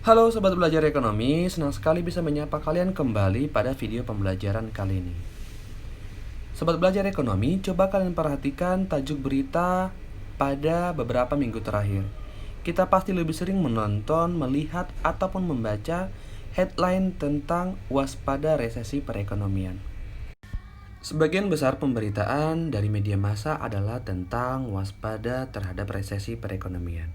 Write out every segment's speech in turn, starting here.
Halo Sobat Belajar Ekonomi, senang sekali bisa menyapa kalian kembali pada video pembelajaran kali ini. Sobat Belajar Ekonomi, coba kalian perhatikan tajuk berita pada beberapa minggu terakhir. Kita pasti lebih sering menonton, melihat, ataupun membaca headline tentang waspada resesi perekonomian. Sebagian besar pemberitaan dari media massa adalah tentang waspada terhadap resesi perekonomian.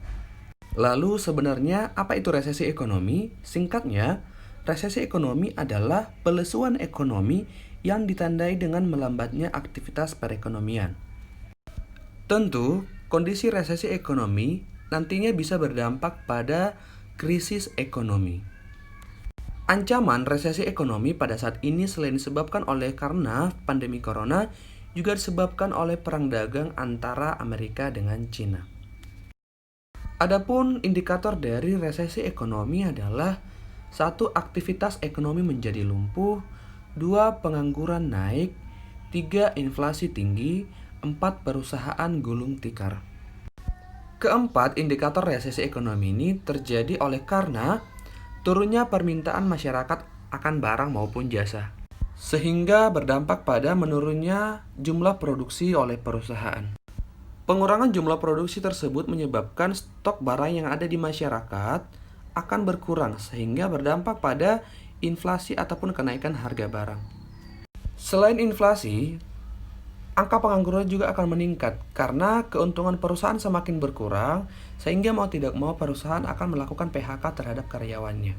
Lalu sebenarnya apa itu resesi ekonomi? Singkatnya, resesi ekonomi adalah pelesuan ekonomi yang ditandai dengan melambatnya aktivitas perekonomian. Tentu, kondisi resesi ekonomi nantinya bisa berdampak pada krisis ekonomi. Ancaman resesi ekonomi pada saat ini selain disebabkan karena pandemi corona, juga disebabkan oleh perang dagang antara Amerika dengan Cina. Adapun indikator dari resesi ekonomi adalah 1. Aktivitas ekonomi menjadi lumpuh, 2. Pengangguran naik, 3. Inflasi tinggi, 4. Perusahaan gulung tikar. Keempat, indikator resesi ekonomi ini terjadi oleh karena turunnya permintaan masyarakat akan barang maupun jasa, sehingga berdampak pada menurunnya jumlah produksi oleh perusahaan. Pengurangan jumlah produksi tersebut menyebabkan stok barang yang ada di masyarakat akan berkurang sehingga berdampak pada inflasi ataupun kenaikan harga barang. Selain inflasi, angka pengangguran juga akan meningkat karena keuntungan perusahaan semakin berkurang sehingga mau tidak mau perusahaan akan melakukan PHK terhadap karyawannya.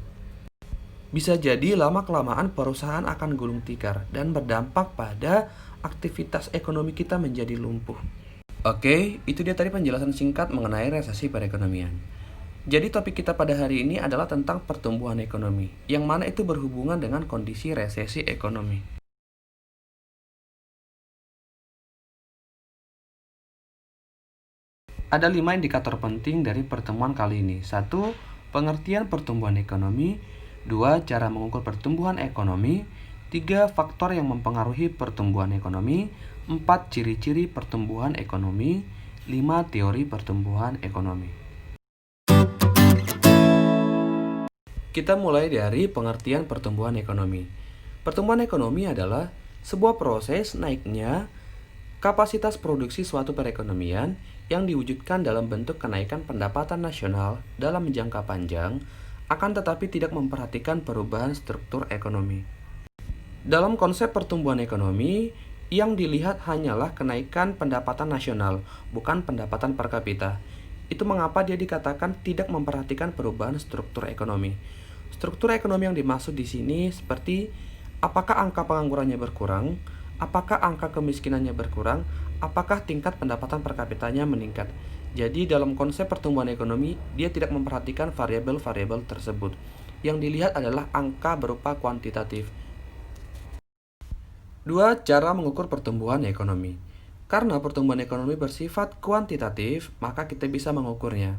Bisa jadi lama-kelamaan perusahaan akan gulung tikar dan berdampak pada aktivitas ekonomi kita menjadi lumpuh. Oke, itu dia tadi penjelasan singkat mengenai resesi perekonomian. Jadi topik kita pada hari ini adalah tentang pertumbuhan ekonomi, yang mana itu berhubungan dengan kondisi resesi ekonomi. Ada 5 indikator penting dari pertemuan kali ini. 1. Pengertian pertumbuhan ekonomi. 2. Cara mengukur pertumbuhan ekonomi. 3. Faktor yang mempengaruhi pertumbuhan ekonomi. 4. Ciri-ciri pertumbuhan ekonomi. 5. Teori pertumbuhan ekonomi. Kita mulai dari pengertian pertumbuhan ekonomi. Pertumbuhan ekonomi adalah sebuah proses naiknya kapasitas produksi suatu perekonomian yang diwujudkan dalam bentuk kenaikan pendapatan nasional dalam jangka panjang, akan tetapi tidak memperhatikan perubahan struktur ekonomi. Dalam konsep pertumbuhan ekonomi, yang dilihat hanyalah kenaikan pendapatan nasional, bukan pendapatan per kapita. Itu mengapa dia dikatakan tidak memperhatikan perubahan struktur ekonomi. Struktur ekonomi yang dimaksud di sini seperti apakah angka penganggurannya berkurang, apakah angka kemiskinannya berkurang, apakah tingkat pendapatan per kapitanya meningkat. Jadi dalam konsep pertumbuhan ekonomi, dia tidak memperhatikan variabel-variabel tersebut. Yang dilihat adalah angka berupa kuantitatif. 2. Cara mengukur pertumbuhan ekonomi. Karena pertumbuhan ekonomi bersifat kuantitatif, maka kita bisa mengukurnya.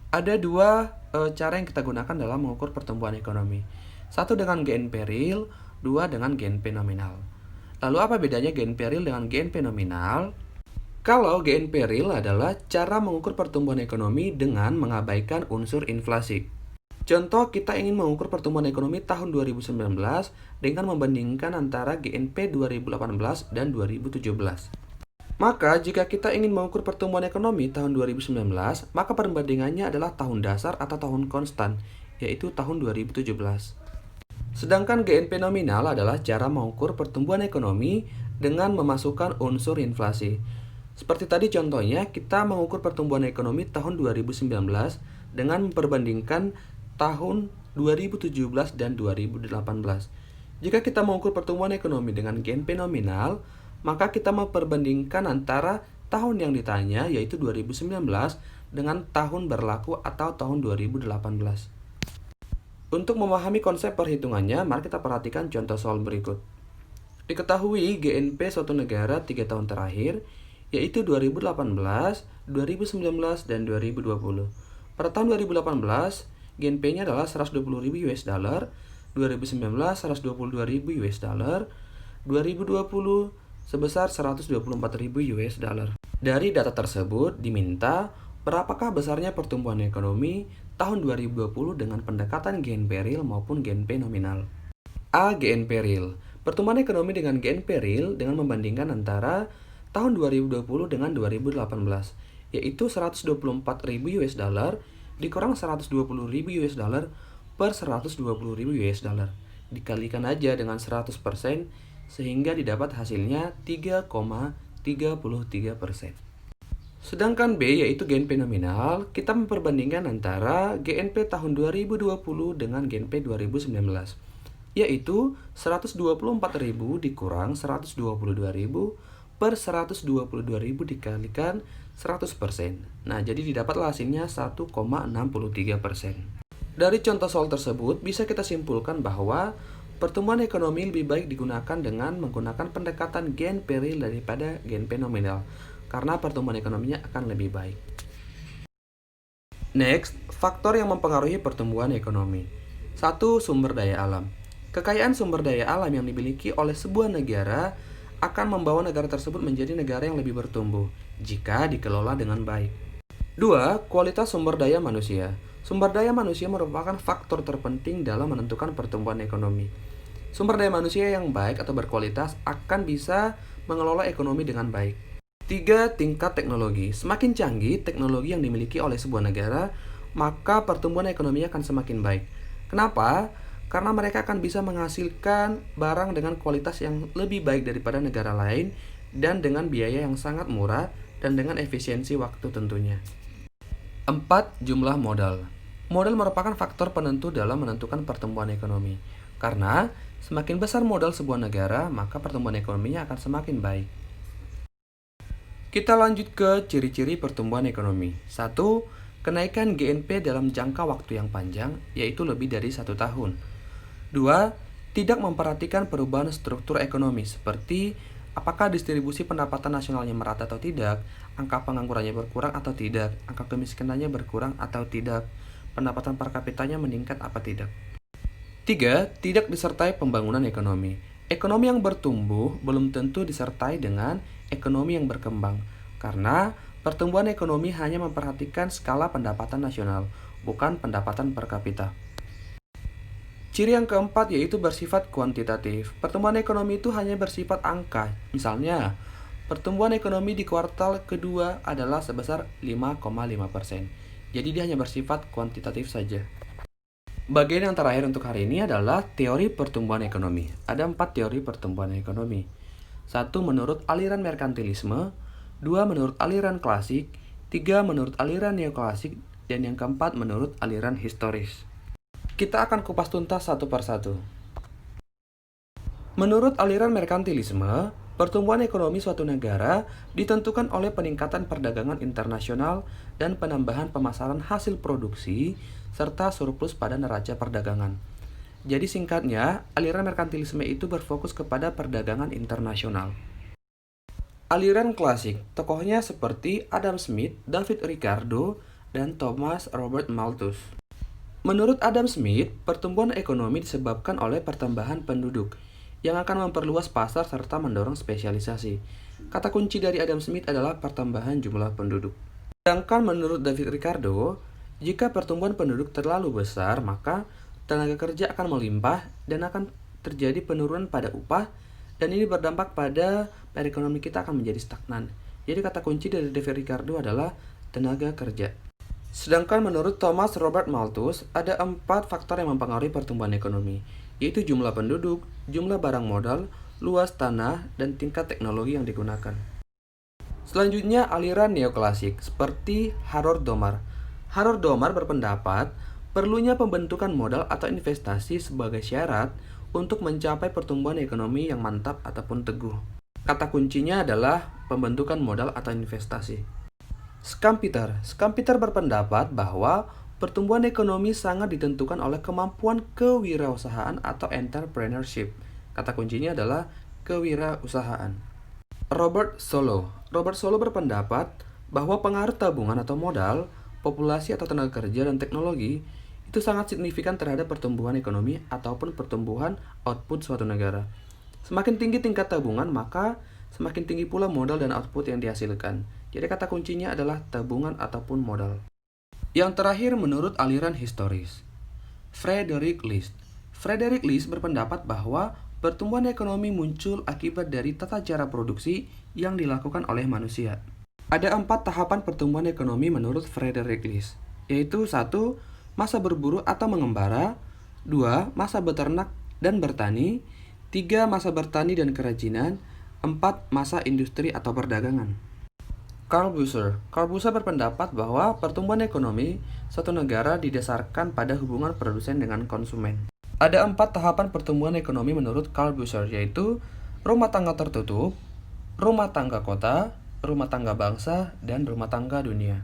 Ada 2 cara yang kita gunakan dalam mengukur pertumbuhan ekonomi. 1 dengan GNP real, 2 dengan GNP nominal. Lalu apa bedanya GNP real dengan GNP nominal? Kalau GNP real adalah cara mengukur pertumbuhan ekonomi dengan mengabaikan unsur inflasi. Contoh, kita ingin mengukur pertumbuhan ekonomi tahun 2019 dengan membandingkan antara GNP 2018 dan 2017. Maka, jika kita ingin mengukur pertumbuhan ekonomi tahun 2019, maka perbandingannya adalah tahun dasar atau tahun konstan, yaitu tahun 2017. Sedangkan GNP nominal adalah cara mengukur pertumbuhan ekonomi dengan memasukkan unsur inflasi. Seperti tadi contohnya, kita mengukur pertumbuhan ekonomi tahun 2019 dengan memperbandingkan tahun 2017 dan 2018. Jika kita mengukur pertumbuhan ekonomi dengan GNP nominal, maka kita memperbandingkan antara tahun yang ditanya, yaitu 2019, dengan tahun berlaku atau tahun 2018. Untuk memahami konsep perhitungannya, mari kita perhatikan contoh soal berikut. Diketahui GNP suatu negara 3 tahun terakhir, yaitu 2018, 2019, dan 2020. Pada tahun 2018, GNP-nya adalah 120.000 US dollar, 2019 122.000 US dollar, 2020 sebesar 124.000 US dollar. Dari data tersebut diminta berapakah besarnya pertumbuhan ekonomi tahun 2020 dengan pendekatan GNP real maupun GNP nominal. A. GNP real. Pertumbuhan ekonomi dengan GNP real dengan membandingkan antara tahun 2020 dengan 2018, yaitu 124.000 US dollar dikurang 120.000 US dollar per 120.000 US dollar. Dikalikan aja dengan 100% sehingga didapat hasilnya 3,33%. Sedangkan B yaitu GNP nominal, kita memperbandingkan antara GNP tahun 2020 dengan GNP 2019, yaitu 124.000 dikurang 122.000 per 122.000 dikalikan 100%. Nah, jadi didapatlah hasilnya 1,63%. Dari contoh soal tersebut, bisa kita simpulkan bahwa pertumbuhan ekonomi lebih baik digunakan dengan menggunakan pendekatan GNP real daripada GNP nominal, karena pertumbuhan ekonominya akan lebih baik. Next, faktor yang mempengaruhi pertumbuhan ekonomi. 1. Sumber daya alam. Kekayaan sumber daya alam yang dimiliki oleh sebuah negara akan membawa negara tersebut menjadi negara yang lebih bertumbuh jika dikelola dengan baik. 2. Kualitas sumber daya manusia. Sumber daya manusia merupakan faktor terpenting dalam menentukan pertumbuhan ekonomi. Sumber daya manusia yang baik atau berkualitas akan bisa mengelola ekonomi dengan baik. 3. Tingkat teknologi. Semakin canggih teknologi yang dimiliki oleh sebuah negara, maka pertumbuhan ekonomi akan semakin baik. Kenapa? Karena mereka akan bisa menghasilkan barang dengan kualitas yang lebih baik daripada negara lain dan dengan biaya yang sangat murah dan dengan efisiensi waktu tentunya. 4. Jumlah modal. Modal merupakan faktor penentu dalam menentukan pertumbuhan ekonomi. Karena semakin besar modal sebuah negara, maka pertumbuhan ekonominya akan semakin baik. Kita lanjut ke ciri-ciri pertumbuhan ekonomi. 1. Kenaikan GNP dalam jangka waktu yang panjang, yaitu lebih dari 1 tahun. 2. Tidak memperhatikan perubahan struktur ekonomi, seperti apakah distribusi pendapatan nasionalnya merata atau tidak, angka penganggurannya berkurang atau tidak, angka kemiskinannya berkurang atau tidak, pendapatan per kapitanya meningkat apa tidak. 3. Tidak disertai pembangunan ekonomi. Ekonomi yang bertumbuh belum tentu disertai dengan ekonomi yang berkembang, karena pertumbuhan ekonomi hanya memperhatikan skala pendapatan nasional, bukan pendapatan per kapita. Ciri yang keempat yaitu bersifat kuantitatif. Pertumbuhan ekonomi itu hanya bersifat angka. Misalnya, pertumbuhan ekonomi di kuartal kedua adalah sebesar 5,5%. Jadi dia hanya bersifat kuantitatif saja. Bagian yang terakhir untuk hari ini adalah teori pertumbuhan ekonomi. Ada 4 teori pertumbuhan ekonomi. 1. Menurut aliran merkantilisme. 2. Menurut aliran klasik. 3. Menurut aliran neoklasik. Dan yang keempat menurut aliran historis. Kita akan kupas tuntas satu persatu. Menurut aliran merkantilisme, pertumbuhan ekonomi suatu negara ditentukan oleh peningkatan perdagangan internasional dan penambahan pemasaran hasil produksi serta surplus pada neraca perdagangan. Jadi singkatnya, aliran merkantilisme itu berfokus kepada perdagangan internasional. Aliran klasik, tokohnya seperti Adam Smith, David Ricardo, dan Thomas Robert Malthus. Menurut Adam Smith, pertumbuhan ekonomi disebabkan oleh pertambahan penduduk yang akan memperluas pasar serta mendorong spesialisasi. Kata kunci dari Adam Smith adalah pertambahan jumlah penduduk. Sedangkan menurut David Ricardo, jika pertumbuhan penduduk terlalu besar, maka tenaga kerja akan melimpah dan akan terjadi penurunan pada upah, dan ini berdampak pada perekonomian kita akan menjadi stagnan. Jadi kata kunci dari David Ricardo adalah tenaga kerja. Sedangkan menurut Thomas Robert Malthus, ada 4 faktor yang mempengaruhi pertumbuhan ekonomi, yaitu jumlah penduduk, jumlah barang modal, luas tanah, dan tingkat teknologi yang digunakan. Selanjutnya, aliran neoklasik, seperti Harold Domar. Harold Domar berpendapat perlunya pembentukan modal atau investasi sebagai syarat untuk mencapai pertumbuhan ekonomi yang mantap ataupun teguh. Kata kuncinya adalah pembentukan modal atau investasi. Schumpeter berpendapat bahwa pertumbuhan ekonomi sangat ditentukan oleh kemampuan kewirausahaan atau entrepreneurship. Kata kuncinya adalah kewirausahaan. Robert Solow berpendapat bahwa pengaruh tabungan atau modal, populasi atau tenaga kerja, dan teknologi itu sangat signifikan terhadap pertumbuhan ekonomi ataupun pertumbuhan output suatu negara. Semakin tinggi tingkat tabungan, maka semakin tinggi pula modal dan output yang dihasilkan. Jadi kata kuncinya adalah tabungan ataupun modal. Yang terakhir menurut aliran historis, Frederick List. Frederick List berpendapat bahwa pertumbuhan ekonomi muncul akibat dari tata cara produksi yang dilakukan oleh manusia. Ada 4 tahapan pertumbuhan ekonomi menurut Frederick List, yaitu 1. Masa berburu atau mengembara, 2. Masa beternak dan bertani, 3. Masa bertani dan kerajinan, 4. Masa industri atau perdagangan. Carl Busser berpendapat bahwa pertumbuhan ekonomi suatu negara didasarkan pada hubungan produsen dengan konsumen. Ada 4 tahapan pertumbuhan ekonomi menurut Carl Busser, yaitu rumah tangga tertutup, rumah tangga kota, rumah tangga bangsa, dan rumah tangga dunia.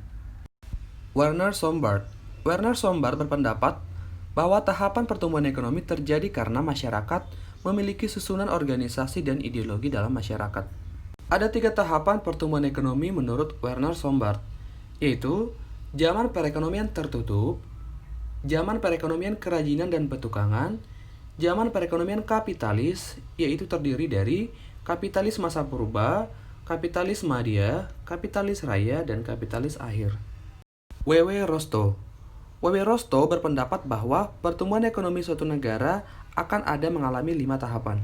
Werner Sombart berpendapat bahwa tahapan pertumbuhan ekonomi terjadi karena masyarakat memiliki susunan organisasi dan ideologi dalam masyarakat. Ada 3 tahapan pertumbuhan ekonomi menurut Werner Sombart, yaitu zaman perekonomian tertutup, zaman perekonomian kerajinan dan petukangan, zaman perekonomian kapitalis, yaitu terdiri dari kapitalis masa purba, kapitalis madya, kapitalis raya, dan kapitalis akhir. W.W. Rostow berpendapat bahwa pertumbuhan ekonomi suatu negara akan ada mengalami 5 tahapan.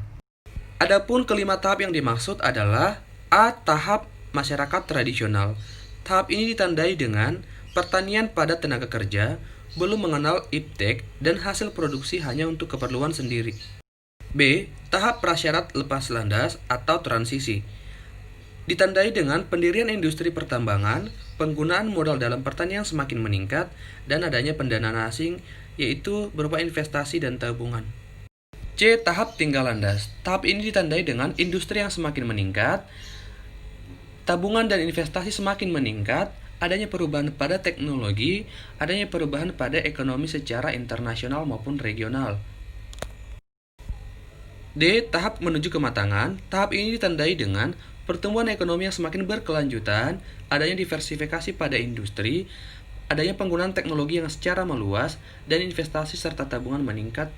Adapun kelima tahap yang dimaksud adalah A. Tahap masyarakat tradisional. Tahap ini ditandai dengan pertanian pada tenaga kerja, belum mengenal iptek, dan hasil produksi hanya untuk keperluan sendiri. B. Tahap prasyarat lepas landas atau transisi. Ditandai dengan pendirian industri pertambangan, penggunaan modal dalam pertanian semakin meningkat, dan adanya pendanaan asing, yaitu berupa investasi dan tabungan. C. Tahap tinggal landas. Tahap ini ditandai dengan industri yang semakin meningkat, tabungan dan investasi semakin meningkat, adanya perubahan pada teknologi, adanya perubahan pada ekonomi secara internasional maupun regional. D. Tahap menuju kematangan. Tahap ini ditandai dengan pertumbuhan ekonomi yang semakin berkelanjutan, adanya diversifikasi pada industri, adanya penggunaan teknologi yang secara meluas, dan investasi serta tabungan meningkat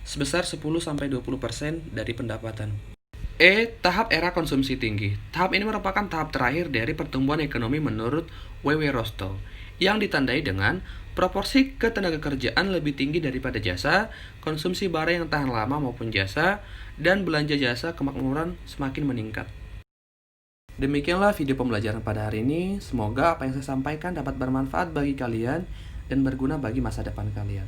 sebesar 10-20% dari pendapatan. E. Tahap era konsumsi tinggi. Tahap ini merupakan tahap terakhir dari pertumbuhan ekonomi menurut W.W. Rostow, yang ditandai dengan proporsi ketenagakerjaan lebih tinggi daripada jasa, konsumsi barang yang tahan lama maupun jasa, dan belanja jasa kemakmuran semakin meningkat. Demikianlah video pembelajaran pada hari ini. Semoga apa yang saya sampaikan dapat bermanfaat bagi kalian dan berguna bagi masa depan kalian.